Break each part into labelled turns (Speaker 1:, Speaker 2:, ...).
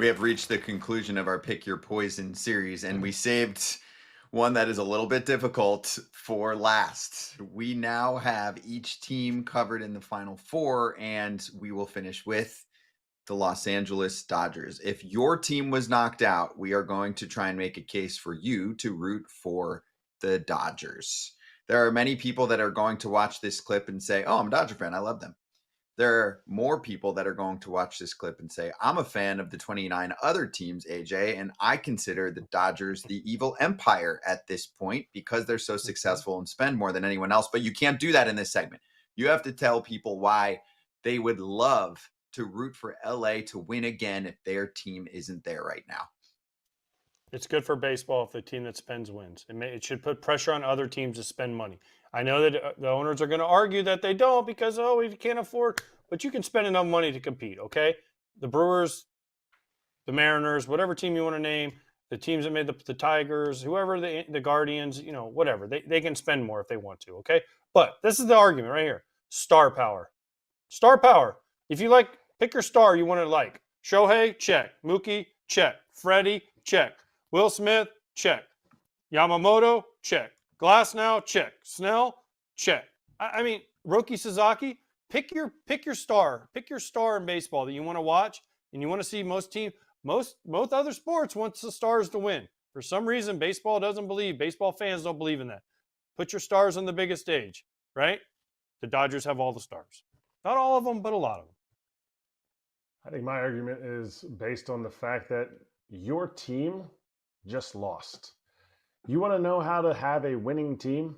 Speaker 1: We have reached the conclusion of our Pick Your Poison series, and we saved one that is a little bit difficult for last. We now have each team covered in the final four, and we will finish with the Los Angeles Dodgers. If your team was knocked out, we are going to try and make a case for you to root for the Dodgers. There are many people that are going to watch this clip and say, "Oh, I'm a Dodger fan. I love them." There are more people that are going to watch this clip and say, "I'm a fan of the 29 other teams, AJ, and I consider the Dodgers the evil empire at this point because they're so successful and spend more than anyone else." But you can't do that in this segment. You have to tell people why they would love to root for LA to win again if their team isn't there right now.
Speaker 2: It's good for baseball if the team that spends wins. It should put pressure on other teams to spend money. I know that the owners are going to argue that they don't because, we can't afford, but you can spend enough money to compete, okay? The Brewers, the Mariners, whatever team you want to name, the teams that made the Tigers, whoever, the Guardians, whatever. They can spend more if they want to, okay? But this is the argument right here. Star power. Star power. If you like, pick your star you want to like. Shohei, check. Mookie, check. Freddie, check. Will Smith, check. Yamamoto, check. Glasnow, check. Snell, check. I mean, Roki Sasaki, pick your star. Pick your star in baseball that you want to watch, and you want to see most other sports wants the stars to win. For some reason, baseball fans don't believe in that. Put your stars on the biggest stage, right? The Dodgers have all the stars. Not all of them, but a lot of them.
Speaker 3: I think my argument is based on the fact that your team just lost. You want to know how to have a winning team?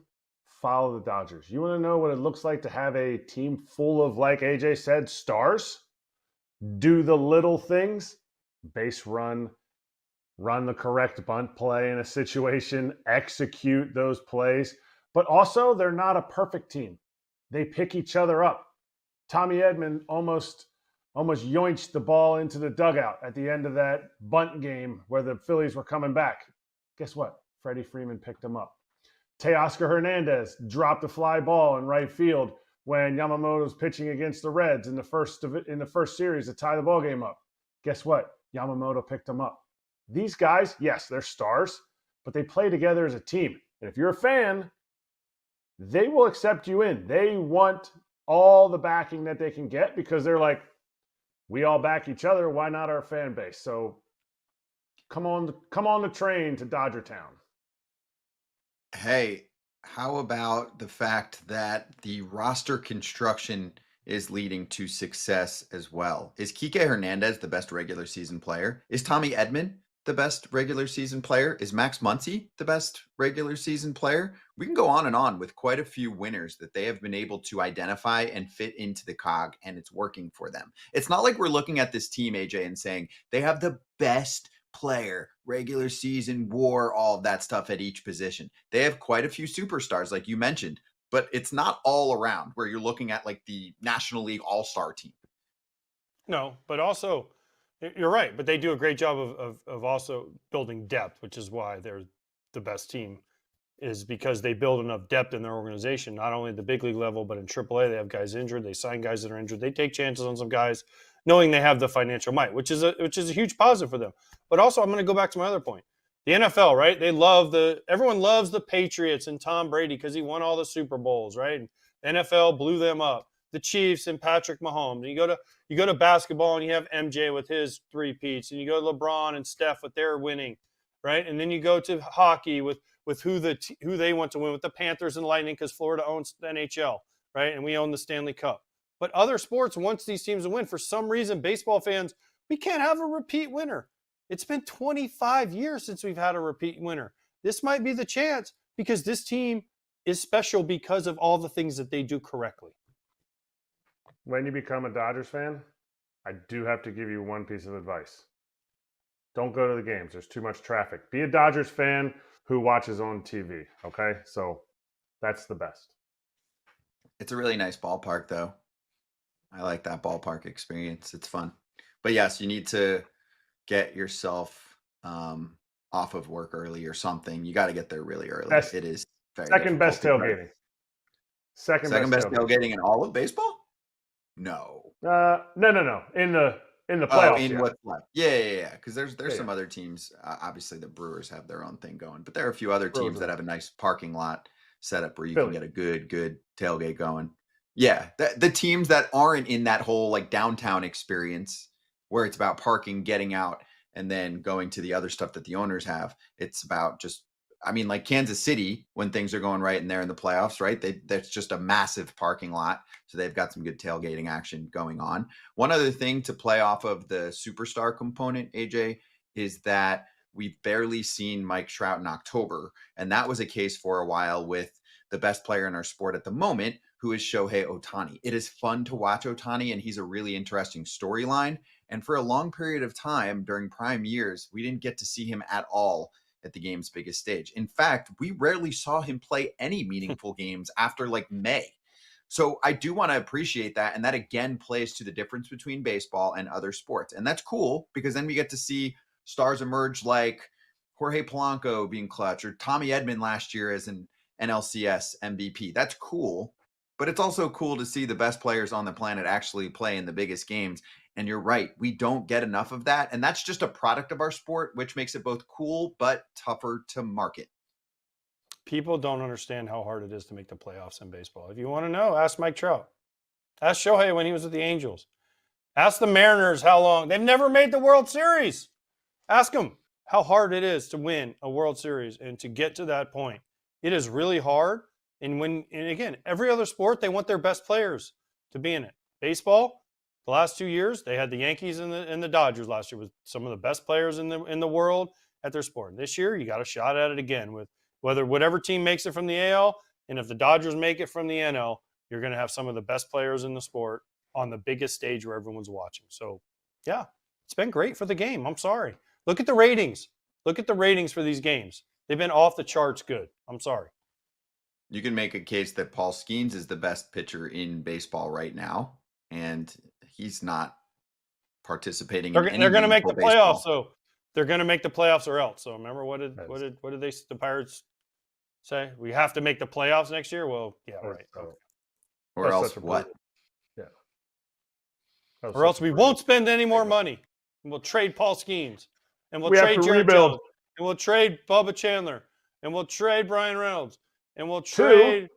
Speaker 3: Follow the Dodgers. You want to know what it looks like to have a team full of, like AJ said, stars? Do the little things. Base run the correct bunt play in a situation, execute those plays. But also, they're not a perfect team. They pick each other up. Tommy Edman almost yoinched the ball into the dugout at the end of that bunt game where the Phillies were coming back. Guess what? Freddie Freeman picked him up. Teoscar Hernandez dropped a fly ball in right field when Yamamoto's pitching against the Reds in the first series to tie the ball game up. Guess what? Yamamoto picked him up. These guys, yes, they're stars, but they play together as a team. And if you're a fan, they will accept you in. They want all the backing that they can get because they're like, we all back each other. Why not our fan base? So come on the train to Dodger Town.
Speaker 1: Hey, how about the fact that the roster construction is leading to success as well? Is Kike Hernandez the best regular season player? Is Tommy Edman the best regular season player? Is Max Muncy the best regular season player? We can go on and on with quite a few winners that they have been able to identify and fit into the cog, and it's working for them. It's not like we're looking at this team, AJ, and saying they have the best player, regular season, WAR, all of that stuff at each position. They have quite a few superstars, like you mentioned, but it's not all around where you're looking at like the National League All-Star team.
Speaker 2: No, but also, you're right, but they do a great job of also building depth, which is why they're the best team, is because they build enough depth in their organization, not only at the big league level, but in AAA. They have guys injured. They sign guys that are injured. They take chances on some guys, knowing they have the financial might, which is a huge positive for them. But also, I'm going to go back to my other point. The NFL, right? Everyone loves the Patriots and Tom Brady because he won all the Super Bowls, right? And the NFL blew them up. The Chiefs and Patrick Mahomes. And you go to basketball and you have MJ with his three-peats, and you go to LeBron and Steph with their winning, right? And then you go to hockey with who they want to win, with the Panthers and Lightning because Florida owns the NHL, right? And we own the Stanley Cup. But other sports wants these teams to win. For some reason, baseball fans, we can't have a repeat winner. It's been 25 years since we've had a repeat winner. This might be the chance because this team is special because of all the things that they do correctly.
Speaker 3: When you become a Dodgers fan, I do have to give you one piece of advice. Don't go to the games. There's too much traffic. Be a Dodgers fan who watches on TV, okay? So that's the best.
Speaker 1: It's a really nice ballpark, though. I like that ballpark experience. It's fun. But yes, you need to get yourself off of work early or something. You got to get there really early. It is very
Speaker 3: second best tailgating. Second best
Speaker 1: tailgating in all of baseball? No.
Speaker 3: No. In the In the
Speaker 1: Oh,
Speaker 3: playoffs,
Speaker 1: in
Speaker 3: yeah.
Speaker 1: what's left. Yeah. Because there's
Speaker 3: Yeah,
Speaker 1: some
Speaker 3: yeah.
Speaker 1: other teams. Obviously, the Brewers have their own thing going, but there are a few other
Speaker 3: Brewers
Speaker 1: teams
Speaker 3: are
Speaker 1: that
Speaker 3: the
Speaker 1: have a nice parking lot setup where you can
Speaker 3: Philly.
Speaker 1: get a good tailgate going. Yeah, the teams that aren't in that whole like downtown experience where it's about parking, getting out, and then going to the other stuff that the owners have. It's about just, I mean, like Kansas City when things are going right and they're in the playoffs, right? That's just a massive parking lot, so they've got some good tailgating action going on. One other thing to play off of the superstar component, AJ, is that we've barely seen Mike Trout in October, and that was a case for a while with the best player in our sport at the moment, who is Shohei Ohtani. It is fun to watch Ohtani, and he's a really interesting storyline. And for a long period of time during prime years, we didn't get to see him at all at the game's biggest stage. In fact, we rarely saw him play any meaningful games after like May. So I do want to appreciate that. And that again plays to the difference between baseball and other sports. And that's cool because then we get to see stars emerge like Jorge Polanco being clutch, or Tommy Edman last year as an NLCS MVP. That's cool. But it's also cool to see the best players on the planet actually play in the biggest games. And you're right, we don't get enough of that. And that's just a product of our sport, which makes it both cool but tougher to market.
Speaker 2: People don't understand how hard it is to make the playoffs in baseball. If you want to know, ask Mike Trout. Ask Shohei when he was with the Angels. Ask the Mariners how long. They've never made the World Series. Ask them how hard it is to win a World Series and to get to that point. It is really hard. And again, every other sport, they want their best players to be in it. Baseball, the last 2 years, they had the Yankees and the Dodgers last year with some of the best players in the world at their sport. This year, you got a shot at it again with whatever team makes it from the AL, and if the Dodgers make it from the NL, you're going to have some of the best players in the sport on the biggest stage where everyone's watching. So, yeah, it's been great for the game. I'm sorry. Look at the ratings. Look at the ratings for these games. They've been off the charts good. I'm sorry.
Speaker 1: You can make a case that Paul Skeens is the best pitcher in baseball right now, and he's not participating in any
Speaker 2: They're going to make
Speaker 1: meaningful
Speaker 2: the playoffs,
Speaker 1: baseball.
Speaker 2: so they're going to make the playoffs or else. So remember what did the Pirates say? We have to make the playoffs next year. Well, yeah, right. Okay.
Speaker 1: Or else what?
Speaker 3: Yeah.
Speaker 2: Or else we won't spend any more money, and we'll trade Paul Skeens, and we'll
Speaker 3: We have
Speaker 2: trade
Speaker 3: to
Speaker 2: Jared
Speaker 3: rebuild.
Speaker 2: Jones, and we'll trade Bubba Chandler, and we'll trade Brian Reynolds, and we'll trade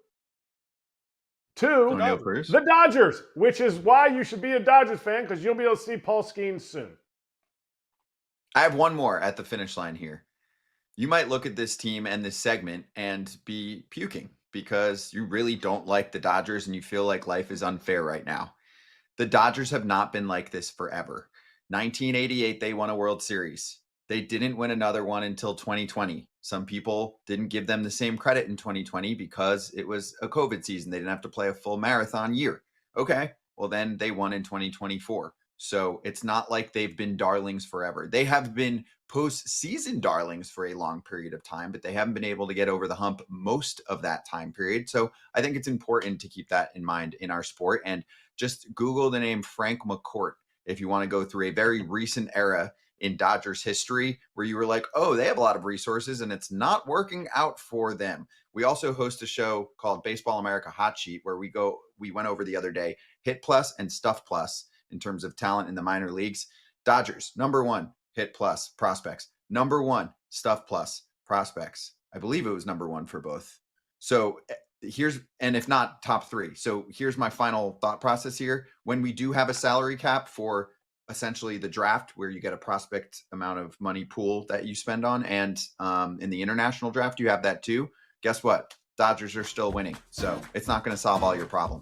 Speaker 1: Antonio Cruz.
Speaker 3: the Dodgers, which is why you should be a Dodgers fan, because you'll be able to see Paul Skeens soon.
Speaker 1: I have one more at the finish line here. You might look at this team and this segment and be puking because you really don't like the Dodgers and you feel like life is unfair right now. The Dodgers have not been like this forever. 1988, they won a World Series. They didn't win another one until 2020. Some people didn't give them the same credit in 2020 because it was a COVID season. They didn't have to play a full marathon year. Okay, well, then they won in 2024. So it's not like they've been darlings forever. They have been postseason darlings for a long period of time, but they haven't been able to get over the hump most of that time period. So I think it's important to keep that in mind in our sport. And just Google the name Frank McCourt if you want to go through a very recent era in Dodgers history where you were like, oh, they have a lot of resources and it's not working out for them. We also host a show called Baseball America Hot Sheet where we went over the other day, Hit Plus and Stuff Plus in terms of talent in the minor leagues. Dodgers, number 1, Hit Plus prospects. Number 1, Stuff Plus prospects. I believe it was number 1 for both. So and if not, top 3. So here's my final thought process here. When we do have a salary cap for essentially the draft where you get a prospect amount of money pool that you spend on, and in the international draft, you have that too. Guess what? Dodgers are still winning. So it's not going to solve all your problems.